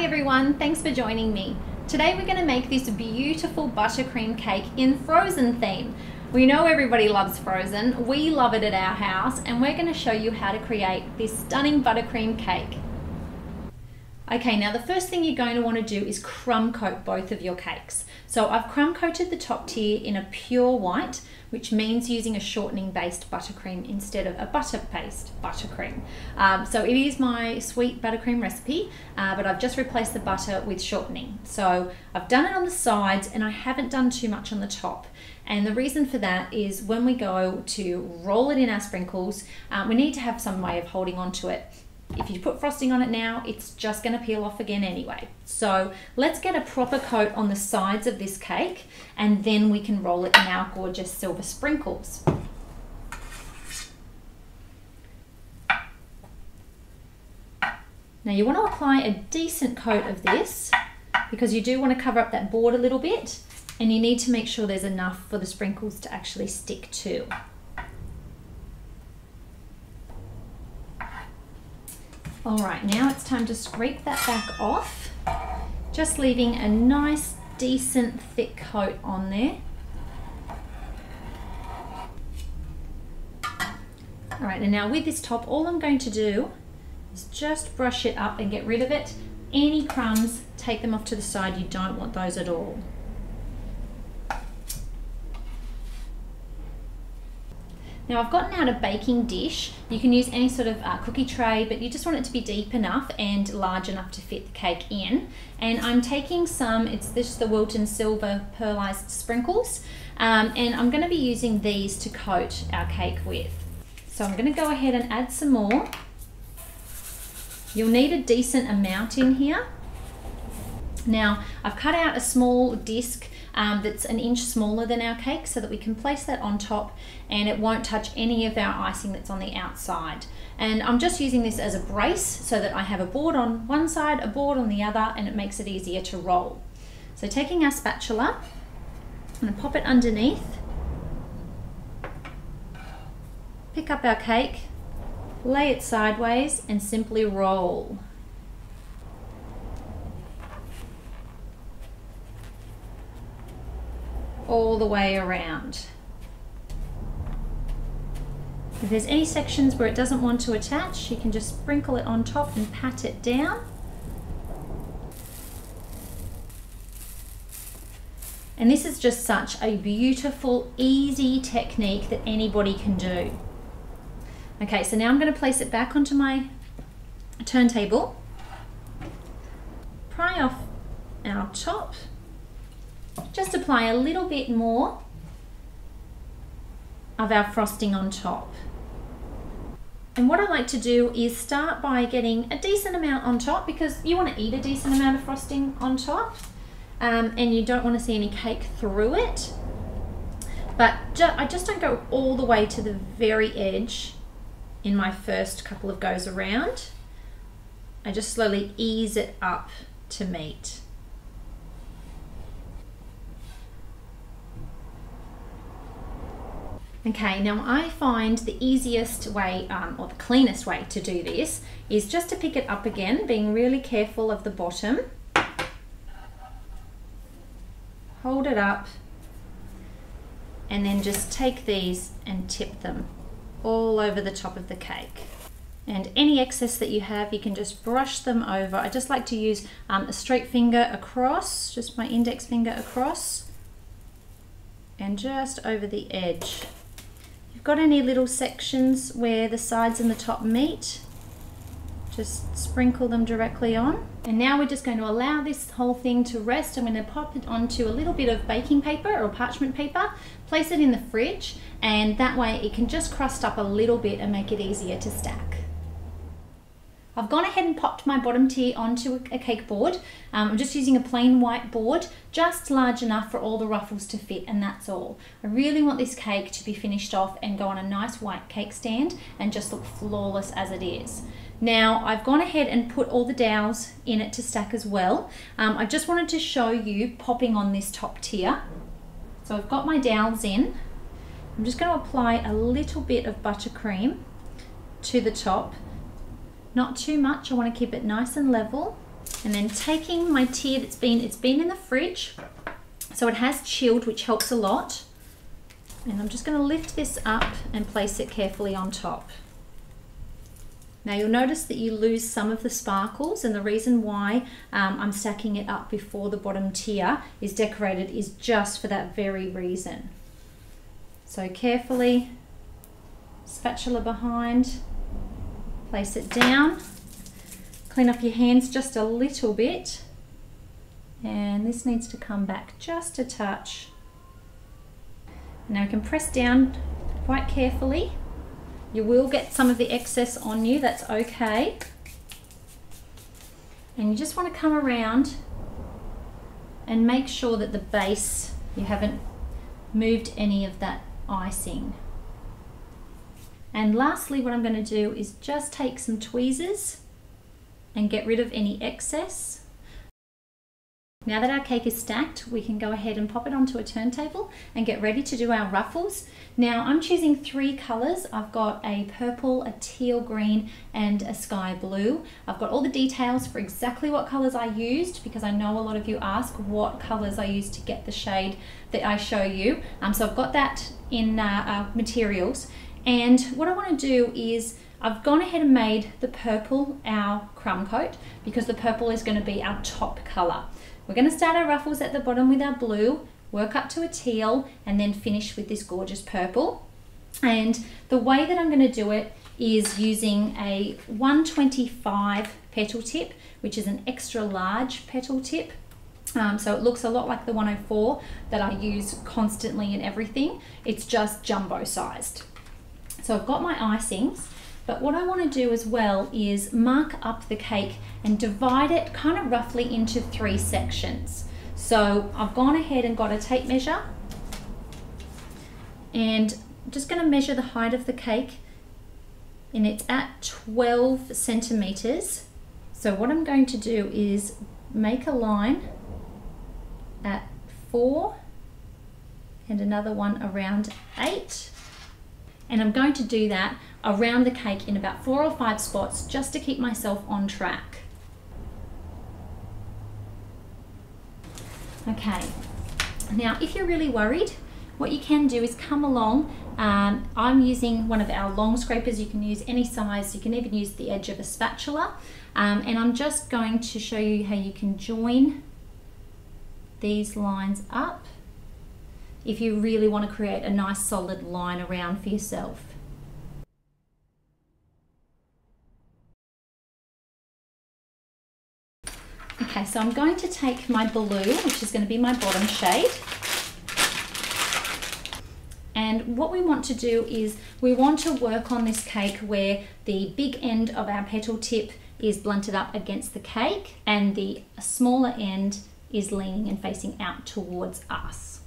Hi everyone, thanks for joining me. Today we're going to make this beautiful buttercream cake in Frozen theme. We know everybody loves Frozen, we love it at our house, and we're going to show you how to create this stunning buttercream cake. Okay, now the first thing you're going to want to do is crumb coat both of your cakes. So I've crumb coated the top tier in a pure white, which means using a shortening based buttercream instead of a butter based buttercream. So it is my sweet buttercream recipe, but I've just replaced the butter with shortening. So I've done it on the sides and I haven't done too much on the top. And the reason for that is when we go to roll it in our sprinkles, we need to have some way of holding on to it. If you put frosting on it now, it's just going to peel off again anyway. So let's get a proper coat on the sides of this cake and then we can roll it in our gorgeous silver sprinkles. Now you want to apply a decent coat of this because you do want to cover up that board a little bit, and you need to make sure there's enough for the sprinkles to actually stick to. All right, now it's time to scrape that back off, just leaving a nice, decent, thick coat on there. All right, and now with this top, all I'm going to do is just brush it up and get rid of it. Any crumbs, take them off to the side. You don't want those at all. Now I've gotten out a baking dish. You can use any sort of cookie tray, but you just want it to be deep enough and large enough to fit the cake in. And I'm taking some, it's this the Wilton Silver Pearlized Sprinkles, and I'm going to be using these to coat our cake with. So I'm going to go ahead and add some more. You'll need a decent amount in here. Now I've cut out a small disc that's an inch smaller than our cake so that we can place that on top and it won't touch any of our icing that's on the outside. And I'm just using this as a brace so that I have a board on one side, a board on the other, and it makes it easier to roll. So taking our spatula, I'm going to pop it underneath, pick up our cake, lay it sideways and simply roll. All the way around. If there's any sections where it doesn't want to attach, you can just sprinkle it on top and pat it down. And this is just such a beautiful, easy technique that anybody can do. Okay, so now I'm going to place it back onto my turntable, pry off our top. Just apply a little bit more of our frosting on top. And what I like to do is start by getting a decent amount on top because you want to eat a decent amount of frosting on top, and you don't want to see any cake through it. But I just don't go all the way to the very edge in my first couple of goes around. I just slowly ease it up to meet. Okay, now I find the easiest way or the cleanest way to do this is just to pick it up again, being really careful of the bottom. Hold it up and then just take these and tip them all over the top of the cake. And any excess that you have, you can just brush them over. I just like to use a straight finger across, just my index finger across and just over the edge. Got any little sections where the sides and the top meet, just sprinkle them directly on. And now we're just going to allow this whole thing to rest. I'm going to pop it onto a little bit of baking paper or parchment paper, place it in the fridge, and that way it can just crust up a little bit and make it easier to stack. I've gone ahead and popped my bottom tier onto a cake board. I'm just using a plain white board, just large enough for all the ruffles to fit, and that's all. I really want this cake to be finished off and go on a nice white cake stand and just look flawless as it is. Now I've gone ahead and put all the dowels in it to stack as well. I just wanted to show you popping on this top tier. So I've got my dowels in. I'm just going to apply a little bit of buttercream to the top. Not too much, I want to keep it nice and level. And then taking my tier it's been in the fridge, so it has chilled, which helps a lot. And I'm just going to lift this up and place it carefully on top. Now you'll notice that you lose some of the sparkles, and the reason why I'm stacking it up before the bottom tier is decorated is just for that very reason. So carefully, spatula behind, place it down, clean up your hands just a little bit, and this needs to come back just a touch. Now we can press down quite carefully. You will get some of the excess on you, that's okay. And you just want to come around and make sure that the base, you haven't moved any of that icing. And lastly, what I'm going to do is just take some tweezers and get rid of any excess. Now that our cake is stacked, we can go ahead and pop it onto a turntable and get ready to do our ruffles. Now I'm choosing 3 colors. I've got a purple, a teal green, and a sky blue. I've got all the details for exactly what colors I used, because I know a lot of you ask what colors I used to get the shade that I show you. So I've got that in materials. And what I want to do is I've gone ahead and made the purple our crumb coat, because the purple is going to be our top color. We're going to start our ruffles at the bottom with our blue, work up to a teal, and then finish with this gorgeous purple. And the way that I'm going to do it is using a 125 petal tip, which is an extra large petal tip. So it looks a lot like the 104 that I use constantly in everything. It's just jumbo sized. So I've got my icings, but what I want to do as well is mark up the cake and divide it kind of roughly into 3 sections. So I've gone ahead and got a tape measure, and I'm just going to measure the height of the cake, and it's at 12 centimeters. So what I'm going to do is make a line at 4 and another one around 8. And I'm going to do that around the cake in about 4 or 5 spots just to keep myself on track. Okay, now if you're really worried, what you can do is come along. I'm using one of our long scrapers. You can use any size. You can even use the edge of a spatula. And I'm just going to show you how you can join these lines up if you really want to create a nice solid line around for yourself. Okay, so I'm going to take my blue, which is going to be my bottom shade. And what we want to do is we want to work on this cake where the big end of our petal tip is blunted up against the cake and the smaller end is leaning and facing out towards us.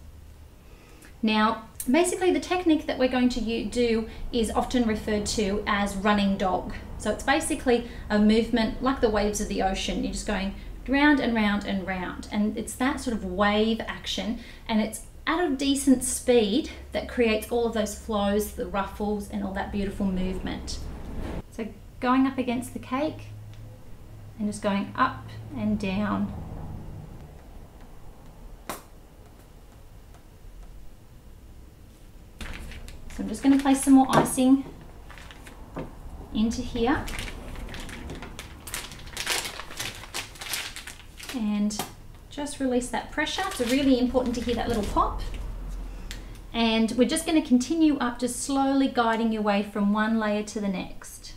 Now, basically the technique that we're going to do is often referred to as running dog. So it's basically a movement like the waves of the ocean. You're just going round and round and round, and it's that sort of wave action, and it's at a decent speed that creates all of those flows, the ruffles, and all that beautiful movement. So going up against the cake and just going up and down. So I'm just going to place some more icing into here. And just release that pressure. It's really important to hear that little pop. And we're just going to continue up, just slowly guiding your way from one layer to the next.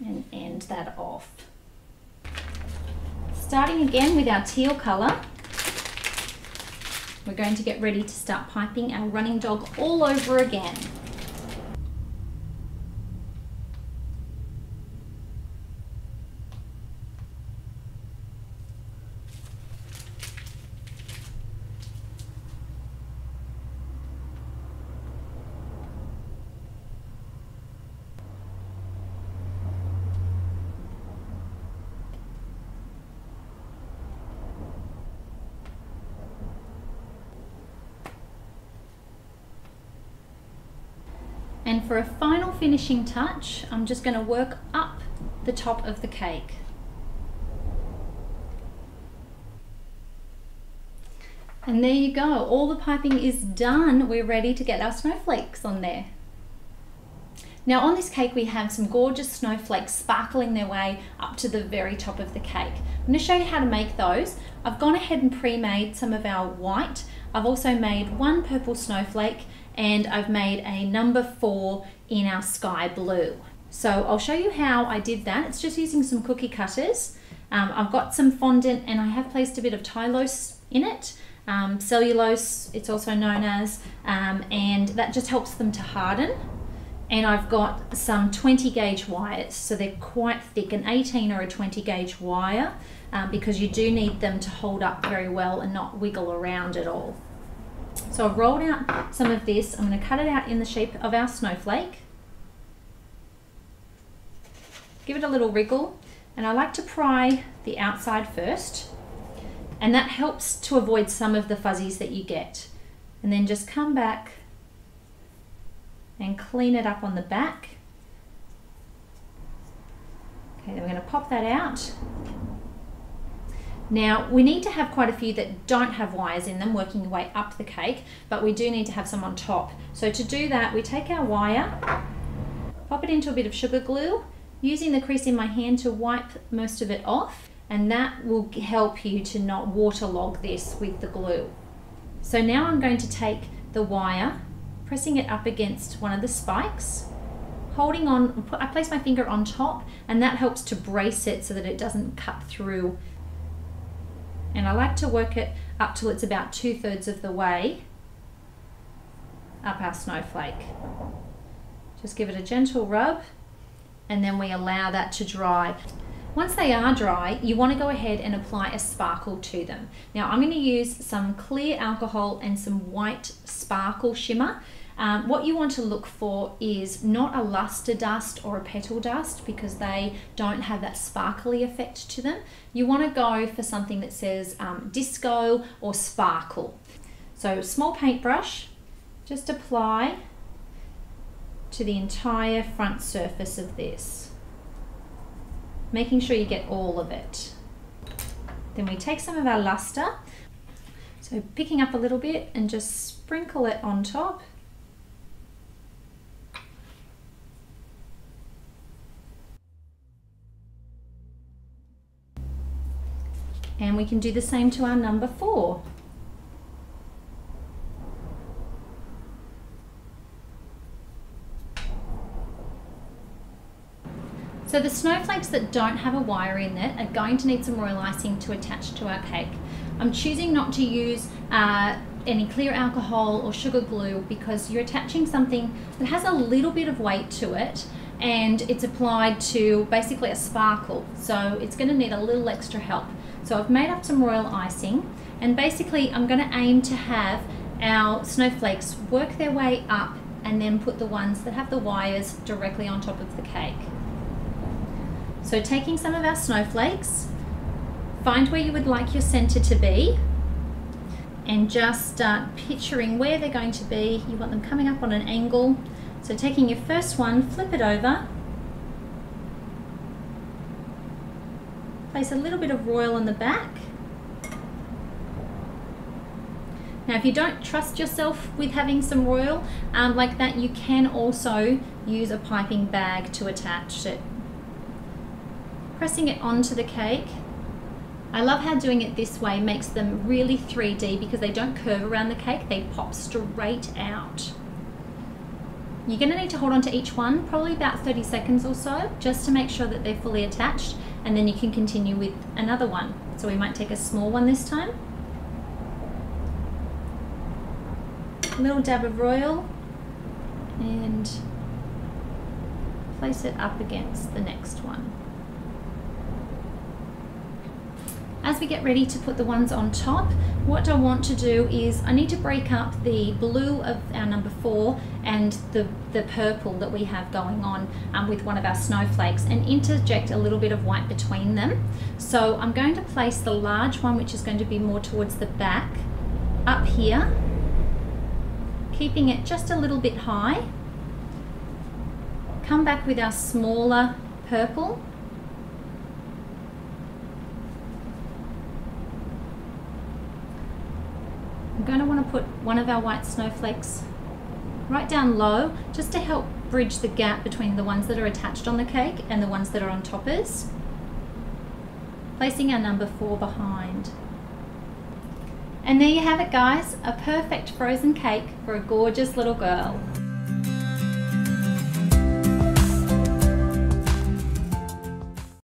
And end that off. Starting again with our teal colour, we're going to get ready to start piping our running dog all over again. And for a final finishing touch, I'm just going to work up the top of the cake. And there you go, all the piping is done. We're ready to get our snowflakes on there. Now on this cake we have some gorgeous snowflakes sparkling their way up to the very top of the cake. I'm going to show you how to make those. I've gone ahead and pre-made some of our white. I've also made one purple snowflake, and I've made a number 4 in our sky blue. So I'll show you how I did that. It's just using some cookie cutters. I've got some fondant and I have placed a bit of Tylose in it. Cellulose, it's also known as, and that just helps them to harden. And I've got some 20 gauge wires, so they're quite thick, an 18 or a 20 gauge wire, because you do need them to hold up very well and not wiggle around at all. So I've rolled out some of this. I'm going to cut it out in the shape of our snowflake. Give it a little wriggle, and I like to pry the outside first, and that helps to avoid some of the fuzzies that you get. And then just come back and clean it up on the back. Okay, then we're going to pop that out. Now we need to have quite a few that don't have wires in them working your way up the cake, but we do need to have some on top. So to do that, we take our wire, pop it into a bit of sugar glue, using the crease in my hand to wipe most of it off, and that will help you to not waterlog this with the glue. So now I'm going to take the wire, pressing it up against one of the spikes, holding on, I place my finger on top, and that helps to brace it so that it doesn't cut through. And I like to work it up till it's about 2/3 of the way up our snowflake. Just give it a gentle rub, and then we allow that to dry. Once they are dry, you want to go ahead and apply a sparkle to them. Now I'm going to use some clear alcohol and some white sparkle shimmer. What you want to look for is not a luster dust or a petal dust, because they don't have that sparkly effect to them. You want to go for something that says disco or sparkle. So small paintbrush, just apply to the entire front surface of this, making sure you get all of it. Then we take some of our luster, so picking up a little bit and just sprinkle it on top. And we can do the same to our number 4. So the snowflakes that don't have a wire in it are going to need some royal icing to attach to our cake. I'm choosing not to use any clear alcohol or sugar glue, because you're attaching something that has a little bit of weight to it, and it's applied to basically a sparkle, so it's going to need a little extra help. So I've made up some royal icing, and basically I'm going to aim to have our snowflakes work their way up and then put the ones that have the wires directly on top of the cake. So taking some of our snowflakes, find where you would like your center to be, and just start picturing where they're going to be. You want them coming up on an angle. So taking your first one, flip it over, place a little bit of royal on the back. Now if you don't trust yourself with having some royal like that, you can also use a piping bag to attach it. Pressing it onto the cake. I love how doing it this way makes them really 3D, because they don't curve around the cake, they pop straight out. You're going to need to hold on to each one, probably about 30 seconds or so, just to make sure that they're fully attached, and then you can continue with another one. So we might take a small one this time. A little dab of royal, and place it up against the next one. As we get ready to put the ones on top, what I want to do is I need to break up the blue of our number 4 and the purple that we have going on with one of our snowflakes, and interject a little bit of white between them. So I'm going to place the large one, which is going to be more towards the back, up here, keeping it just a little bit high, come back with our smaller purple. I'm going to want to put one of our white snowflakes right down low, just to help bridge the gap between the ones that are attached on the cake and the ones that are on toppers. Placing our number 4 behind. And there you have it, guys, a perfect frozen cake for a gorgeous little girl.